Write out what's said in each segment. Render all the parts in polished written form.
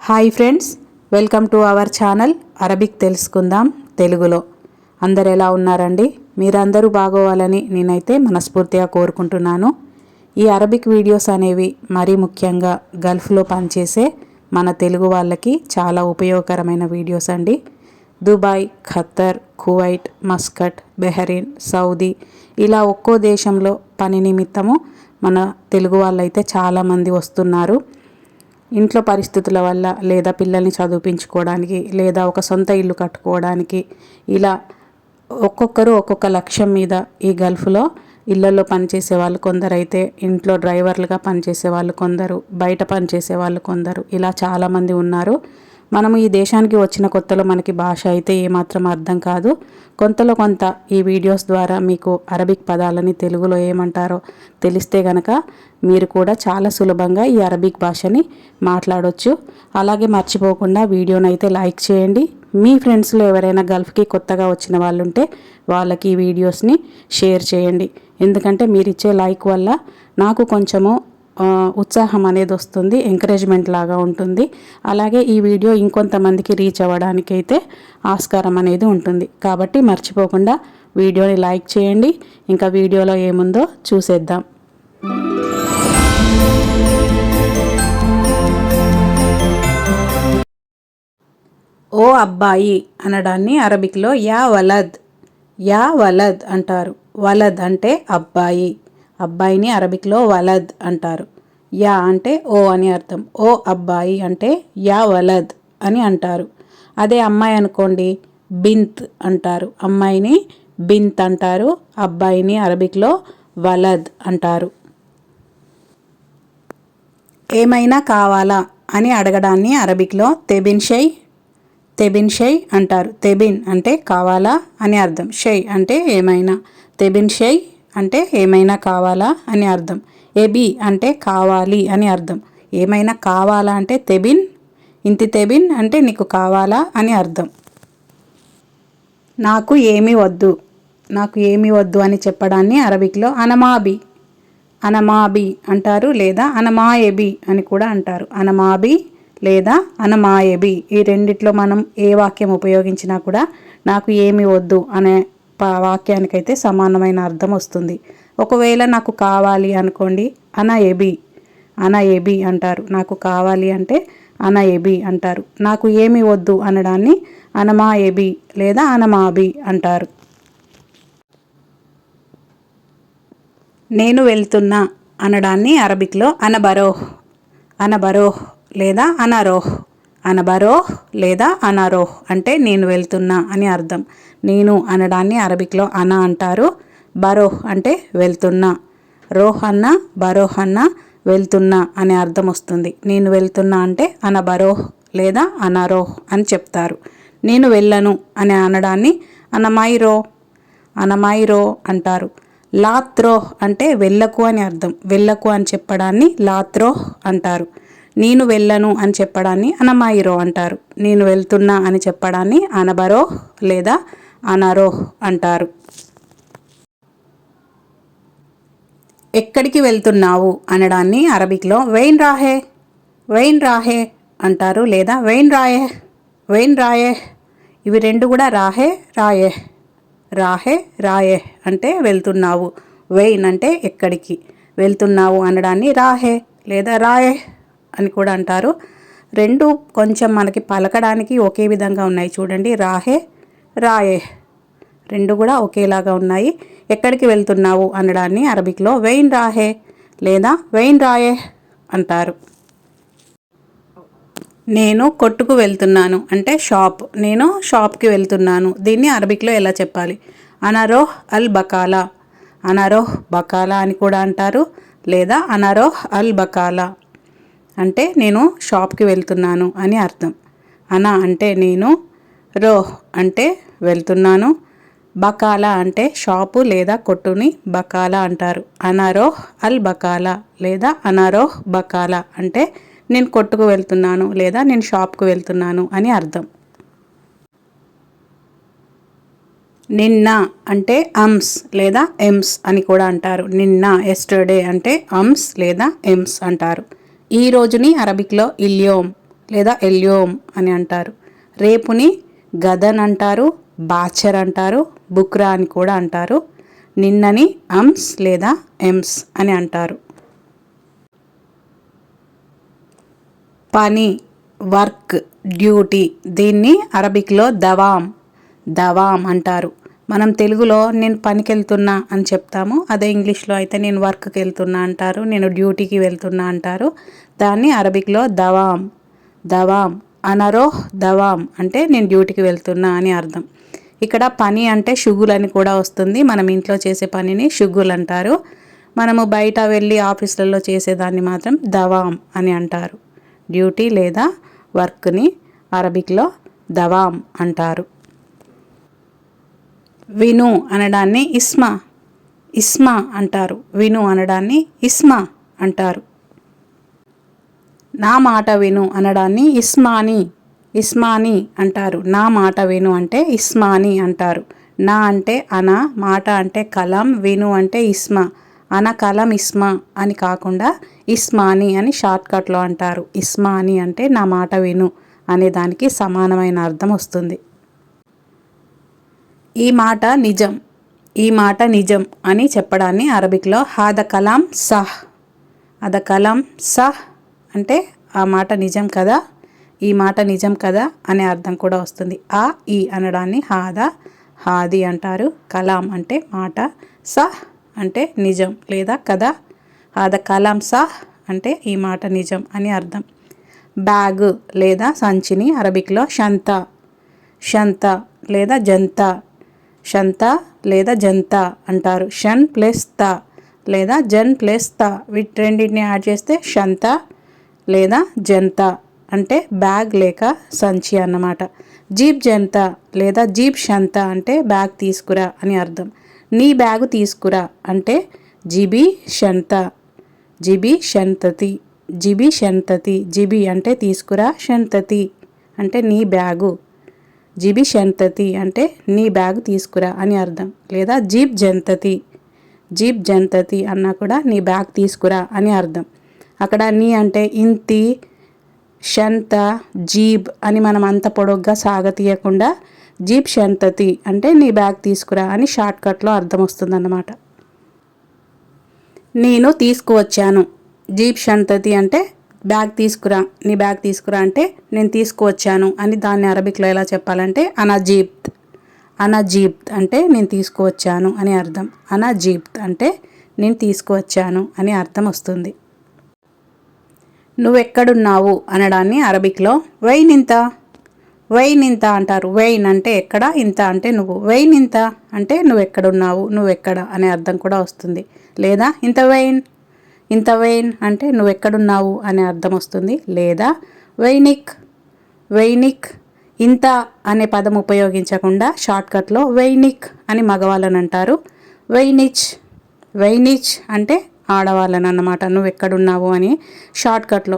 Hi friends, welcome to our channel Arabic తెలుసుకుందాం తెలుగులో. అందరు ఎలా ఉన్నారండి? మీరందరూ బాగోవాలని నేనైతే మనస్ఫూర్తిగా కోరుకుంటున్నాను. ఈ అరబిక్ వీడియోస్ అనేవి మరీ ముఖ్యంగా గల్ఫ్లో పనిచేసే మన తెలుగు వాళ్ళకి చాలా ఉపయోగకరమైన వీడియోస్ అండి. Dubai, Khattar, Kuwait, Muscat, Bahrain, Saudi ఇలా ఒక్కో దేశంలో పని నిమిత్తము మన తెలుగు వాళ్ళైతే చాలామంది వస్తున్నారు. ఇంట్లో పరిస్థితుల వల్ల లేదా పిల్లల్ని చదివించుకోవడానికి లేదా ఒక సొంత ఇల్లు కట్టుకోవడానికి ఇలా ఒక్కొక్కరు ఒక్కొక్క లక్ష్యం మీద ఈ గల్ఫ్లో ఇళ్లలో పనిచేసే వాళ్ళు కొందరైతే, ఇంట్లో డ్రైవర్లుగా పనిచేసే వాళ్ళు కొందరు, బయట పనిచేసే వాళ్ళు కొందరు, ఇలా చాలామంది ఉన్నారు. మనము ఈ దేశానికి వచ్చిన కొత్తలో మనకి భాష అయితే ఏమాత్రం అర్థం కాదు. కొంతలో కొంత ఈ వీడియోస్ ద్వారా మీకు అరబిక్ పదాలని తెలుగులో ఏమంటారో తెలిస్తే గనక మీరు కూడా చాలా సులభంగా ఈ అరబిక్ భాషని మాట్లాడవచ్చు. అలాగే మర్చిపోకుండా వీడియోని అయితే లైక్ చేయండి. మీ ఫ్రెండ్స్లో ఎవరైనా గల్ఫ్కి కొత్తగా వచ్చిన వాళ్ళు ఉంటే వాళ్ళకి ఈ వీడియోస్ని షేర్ చేయండి. ఎందుకంటే మీరు ఇచ్చే లైక్ వల్ల నాకు కొంచెము ఉత్సాహం అనేది వస్తుంది, ఎంకరేజ్మెంట్ లాగా ఉంటుంది. అలాగే ఈ వీడియో ఇంకొంతమందికి రీచ్ అవ్వడానికి అయితే ఆస్కారం అనేది ఉంటుంది. కాబట్టి మర్చిపోకుండా వీడియోని లైక్ చేయండి. ఇంకా వీడియోలో ఏముందో చూసేద్దాం. ఓ అబ్బాయి అనడాన్ని అరబిక్లో యా వలద్ అంటారు. వలద్ అంటే అబ్బాయి, అబ్బాయిని అరబిక్లో వలద్ అంటారు. యా అంటే ఓ అని అర్థం. ఓ అబ్బాయి అంటే యా వలద్ అని అంటారు. అదే అమ్మాయి అనుకోండి, బింత్ అంటారు. అమ్మాయిని బింత్ అంటారు, అబ్బాయిని అరబిక్లో వలద్ అంటారు. ఏమైనా కావాలా అని అడగడాన్ని అరబిక్లో తెబిన్ షై అంటారు. తెబిన్ అంటే కావాలా అని అర్థం, షై అంటే ఏమైనా. తెబిన్ షై అంటే ఏమైనా కావాలా అని అర్థం. ఎబి అంటే కావాలి అని అర్థం. ఏమైనా కావాలా అంటే తెబిన్, ఇంతి తెబిన్ అంటే నీకు కావాలా అని అర్థం. నాకు ఏమీ వద్దు అని చెప్పడాన్ని అరబిక్లో అనమాబి అంటారు, లేదా అనమాయబి అని కూడా అంటారు. అనమాబి లేదా అనమాయబి, ఈ రెండిట్లో మనం ఏ వాక్యం ఉపయోగించినా కూడా నాకు ఏమి వద్దు అనే వాక్యానికైతే సమానమైన అర్థం వస్తుంది. ఒకవేళ నాకు కావాలి అనుకోండి, అనఎబి అంటారు. నాకు కావాలి అంటే అనఎబి అంటారు. నాకు ఏమి వద్దు అనడాన్ని అనమాయబి లేదా అనమాబి అంటారు. నేను వెళ్తున్నా అనడాన్ని అరబిక్లో అనబరోహ్ లేదా అనరోహ్ అంటే నేను వెళ్తున్నా అని అర్థం. నేను అనడాన్ని అరబిక్లో అనా అంటారు. బరోహ్ అంటే వెళ్తున్నా. రోహ్ అన్న బరోహ్ అన్న వెళ్తున్నా అనే అర్థం వస్తుంది. నేను వెళ్తున్నా అంటే అనబరోహ్ లేదా అనరోహ్ అని చెప్తారు. నేను వెళ్ళను అని అనడాన్ని అనమైరో అంటారు. లాత్రోహ్ అంటే వెళ్ళకు అని అర్థం. వెళ్ళకు అని చెప్పడాన్ని లాత్రోహ్ అంటారు. నేను వెళ్ళను అని చెప్పడాన్ని అనమైరో అంటారు. నేను వెళ్తున్నా అని చెప్పడాన్ని అనబరోహ్ లేదా అనరోహ్ అంటారు. ఎక్కడికి వెళ్తున్నావు అనడాన్ని అరబిక్లో వెయిన్ రాహే అంటారు, లేదా వెయిన్ రాయే. ఇవి రెండు కూడా రాయే అంటే వెళ్తున్నావు. వెయిన్ అంటే ఎక్కడికి, వెళ్తున్నావు అనడాన్ని రాహే లేదా రాయే అని కూడా అంటారు. రెండు కొంచెం మనకి పలకడానికి ఒకే విధంగా ఉన్నాయి చూడండి. రాయే రెండు కూడా ఒకేలాగా ఉన్నాయి. ఎక్కడికి వెళ్తున్నావు అనడాన్ని అరబిక్లో వెయిన్ రాహే లేదా వెయిన్ రాయే అంటారు. నేను కొట్టుకు వెళ్తున్నాను అంటే నేను షాప్కి వెళ్తున్నాను. దీన్ని అరబిక్లో ఎలా చెప్పాలి? అనరోహ్ బకాలా అని కూడా అంటారు, లేదా అనరోహ్ అల్ బకాలా అంటే నేను షాప్కి వెళ్తున్నాను అని అర్థం. అనా అంటే నేను, రోహ్ అంటే వెళ్తున్నాను, బకాలా అంటే షాపు లేదా కొట్టుని బకాలా అంటారు. అనరోహ్ అల్ బకాలా లేదా అనరోహ్ బకాలా అంటే నేను కొట్టుకు వెళ్తున్నాను లేదా నేను షాప్కు వెళ్తున్నాను అని అర్థం. నిన్న అంటే అమ్స్ లేదా ఎమ్స్ అని కూడా అంటారు. నిన్న ఎస్టర్డే అంటే అమ్స్ లేదా ఎమ్స్ అంటారు. ఈ రోజుని అరబిక్లో ఇల్యోమ్ లేదా ఎల్యోమ్ అని అంటారు. రేపుని గదన్ అంటారు, బాచర్ అంటారు, బుక్రా అని కూడా అంటారు. నిన్నని అమ్స్ లేదా ఎమ్స్ అని అంటారు. పని, వర్క్, డ్యూటీ, దీన్ని అరబిక్లో దవాం అంటారు. మనం తెలుగులో నేను పనికి వెళ్తున్నా అని చెప్తాము. అదే ఇంగ్లీష్లో అయితే నేను వర్క్కి వెళ్తున్నా అంటారు, నేను డ్యూటీకి వెళ్తున్నా అంటారు. దాన్ని అరబిక్లో దవాం అనరోహ్ దవాం అంటే నేను డ్యూటీకి వెళ్తున్నా అని అర్థం. ఇక్కడ పని అంటే షుగుల్ అని కూడా వస్తుంది. మనం ఇంట్లో చేసే పనిని షుగుల్ అంటారు. మనము బయట వెళ్ళి ఆఫీసులలో చేసేదాన్ని మాత్రం దవాం అని అంటారు. డ్యూటీ లేదా వర్క్ని అరబిక్లో దవాం అంటారు. విను అనడాన్ని ఇస్మా అంటారు. విను అనడాన్ని ఇస్మా అంటారు. నా మాట విను అనడాన్ని ఇస్మాని అంటారు. నా మాట విను అంటే ఇస్మాని అంటారు. నా అంటే అన, మాట అంటే కలం, విను అంటే ఇస్మా. అన కలం ఇస్మా అని కాకుండా ఇస్మాని అని షార్ట్కట్లో అంటారు. ఇస్మాని అంటే నా మాట విను అనే దానికి సమానమైన అర్థం వస్తుంది. ఈ మాట నిజం అని చెప్పడాన్ని అరబిక్లో హాద కలాం సహ్ అంటే ఆ మాట నిజం కదా, ఈ మాట నిజం కదా అనే అర్థం కూడా వస్తుంది. ఈ అనడాన్ని హాది అంటారు. కలాం అంటే మాట, సహ్ అంటే నిజం లేదా కదా. హాద కలాం సహ్ అంటే ఈ మాట నిజం అని అర్థం. బ్యాగ్ లేదా సంచిని అరబిక్లో షంత లేదా జంతా అంటారు. షన్ ప్లస్ త లేదా జన్ ప్లస్ త వీటి రెండింటిని యాడ్ చేస్తే షంత లేదా జంతా అంటే బ్యాగ్ లేక సంచి అన్నమాట. జీప్ జంతా లేదా జీప్ షంత అంటే బ్యాగ్ తీసుకురా అని అర్థం. నీ బ్యాగు తీసుకురా అంటే జిబి షంతతి. జిబి అంటే తీసుకురా, షంతతి అంటే నీ బ్యాగు. జిబి షంతతి అంటే నీ బ్యాగు తీసుకురా అని అర్థం. లేదా జీప్ జంతతి అన్నా కూడా నీ బ్యాగ్ తీసుకురా అని అర్థం. అక్కడ నీ అంటే ఇంతి, షంత, జీబ్ అని మనం అంత పొడవుగా సాగతీయకుండా జీప్ షంతతి అంటే నీ బ్యాగ్ తీసుకురా అని షార్ట్కట్లో అర్థం వస్తుందన్నమాట. నేను తీసుకువచ్చాను. జీప్ షంతతి అంటే బ్యాగ్ తీసుకురా, నీ బ్యాగ్ తీసుకురా అంటే నేను తీసుకువచ్చాను అని దాన్ని అరబిక్లో ఎలా చెప్పాలంటే అనజీబ్త్ అంటే నేను తీసుకువచ్చాను అని అర్థం. అనజీబ్త్ అంటే నేను తీసుకువచ్చాను అని అర్థం వస్తుంది. నువ్వెక్కడున్నావు అనడాన్ని అరబిక్లో వైన్ ఇంత అంటారు. వైన్ అంటే ఎక్కడ, ఇంత అంటే నువ్వు. వైన్ ఇంత అంటే నువ్వెక్కడున్నావు, నువ్వెక్కడ అనే అర్థం కూడా వస్తుంది. లేదా ఇంత వైన్ అంటే నువ్వెక్కడున్నావు అనే అర్థం వస్తుంది. లేదా వైనిక్ ఇంత అనే పదం ఉపయోగించకుండా షార్ట్కట్లో వైనిక్ అని మగవాళ్ళని అంటారు. వైనిచ్ అంటే ఆడవాళ్ళని అన్నమాట. నువ్వు ఎక్కడున్నావు అని షార్ట్కట్లో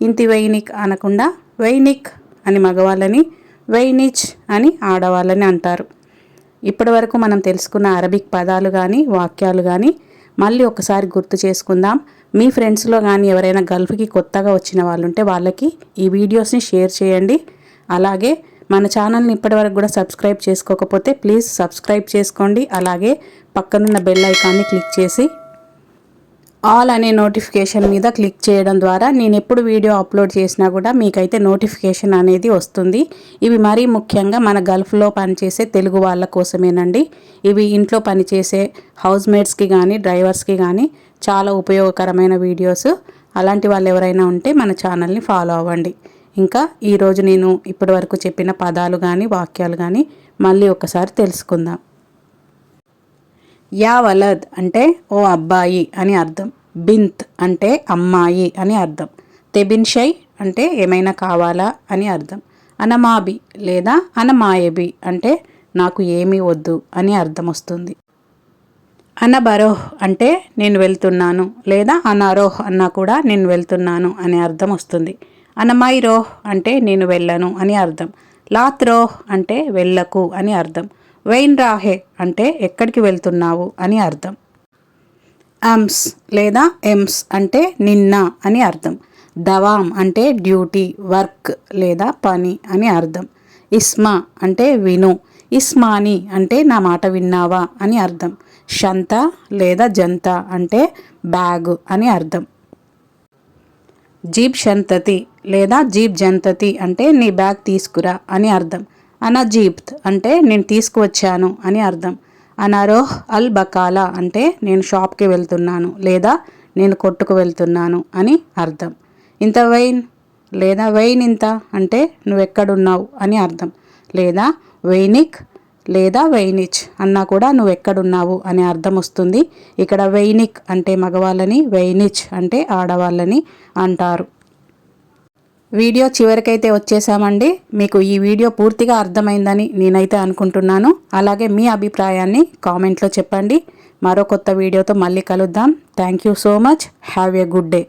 ఇంతి వైనిక్ అనకుండా వైనిక్ అని మగవాళ్ళని, వైనిచ్ అని ఆడవాళ్ళని అంటారు. ఇప్పటి వరకు మనం తెలుసుకున్న అరబిక్ పదాలు కానీ వాక్యాలు కానీ మళ్ళీ ఒకసారి గుర్తు చేసుకుందాం. మీ ఫ్రెండ్స్లో కానీ ఎవరైనా గల్ఫ్కి కొత్తగా వచ్చిన వాళ్ళు ఉంటే వాళ్ళకి ఈ వీడియోస్ని షేర్ చేయండి. అలాగే మన ఛానల్ని ఇప్పటివరకు కూడా సబ్స్క్రైబ్ చేసుకోకపోతే ప్లీజ్ సబ్స్క్రైబ్ చేసుకోండి. అలాగే పక్కనున్న బెల్ ఐకాన్ని క్లిక్ చేసి ఆల్ అనే నోటిఫికేషన్ మీద క్లిక్ చేయడం ద్వారా నేను ఎప్పుడు వీడియో అప్లోడ్ చేసినా కూడా మీకైతే నోటిఫికేషన్ అనేది వస్తుంది. ఇవి మరీ ముఖ్యంగా మన గల్ఫ్లో పనిచేసే తెలుగు వాళ్ళ కోసమేనండి. ఇవి ఇంట్లో పనిచేసే హౌస్ మేట్స్కి కానీ డ్రైవర్స్కి కానీ చాలా ఉపయోగకరమైన వీడియోస్. అలాంటి వాళ్ళు ఎవరైనా ఉంటే మన ఛానల్ని ఫాలో అవ్వండి. ఇంకా ఈరోజు నేను ఇప్పటి వరకు చెప్పిన పదాలు కానీ వాక్యాలు కానీ మళ్ళీ ఒకసారి తెలుసుకుందాం. యా వలద్ అంటే ఓ అబ్బాయి అని అర్థం. బింత్ అంటే అమ్మాయి అని అర్థం. తెబిన్షై అంటే ఏమైనా కావాలా అని అర్థం. అనమాబి లేదా అనమాయబి అంటే నాకు ఏమీ వద్దు అని అర్థం వస్తుంది. అనబరోహ్ అంటే నేను వెళ్తున్నాను లేదా అనారోహ్ అన్నా కూడా నేను వెళ్తున్నాను అనే అర్థం వస్తుంది. అనమై రోహ్ అంటే నేను వెళ్ళను అని అర్థం. లాత్ రోహ్ అంటే వెళ్ళకు అని అర్థం. వైన్ రాహే అంటే ఎక్కడికి వెళ్తున్నావు అని అర్థం. అమ్స్ లేదా ఎమ్స్ అంటే నిన్న అని అర్థం. దవామ్ అంటే డ్యూటీ, వర్క్ లేదా పని అని అర్థం. ఇస్మా అంటే విను. ఇస్మాని అంటే నా మాట విన్నావా అని అర్థం. షంత లేదా జంత అంటే బ్యాగ్ అని అర్థం. జీబ్ షంతతి లేదా జీబ్ జంతతి అంటే నీ బ్యాగ్ తీసుకురా అని అర్థం. అనజీబ్త్ అంటే నేను తీసుకువచ్చాను అని అర్థం. అనరోహ్ అల్ బకాలా అంటే నేను షాప్కి వెళ్తున్నాను లేదా నేను కొట్టుకు వెళ్తున్నాను అని అర్థం. ఇంత వైన్ లేదా వైన్ ఇంత అంటే నువ్వెక్కడున్నావు అని అర్థం. లేదా వైనిక్ లేదా వైనిచ్ అన్నా కూడా నువ్వెక్కడున్నావు అనే అర్థం వస్తుంది. ఇక్కడ వైనిక్ అంటే మగవాళ్ళని, వైనిచ్ అంటే ఆడవాళ్ళని అంటారు. వీడియో చివరికైతే వచ్చేసామండి. మీకు ఈ వీడియో పూర్తిగా అర్థమైందని నేనైతే అనుకుంటున్నాను. అలాగే మీ అభిప్రాయాన్ని కామెంట్లో చెప్పండి. మరో కొత్త వీడియోతో మళ్ళీ కలుద్దాం. Thank you so much. Have a good day.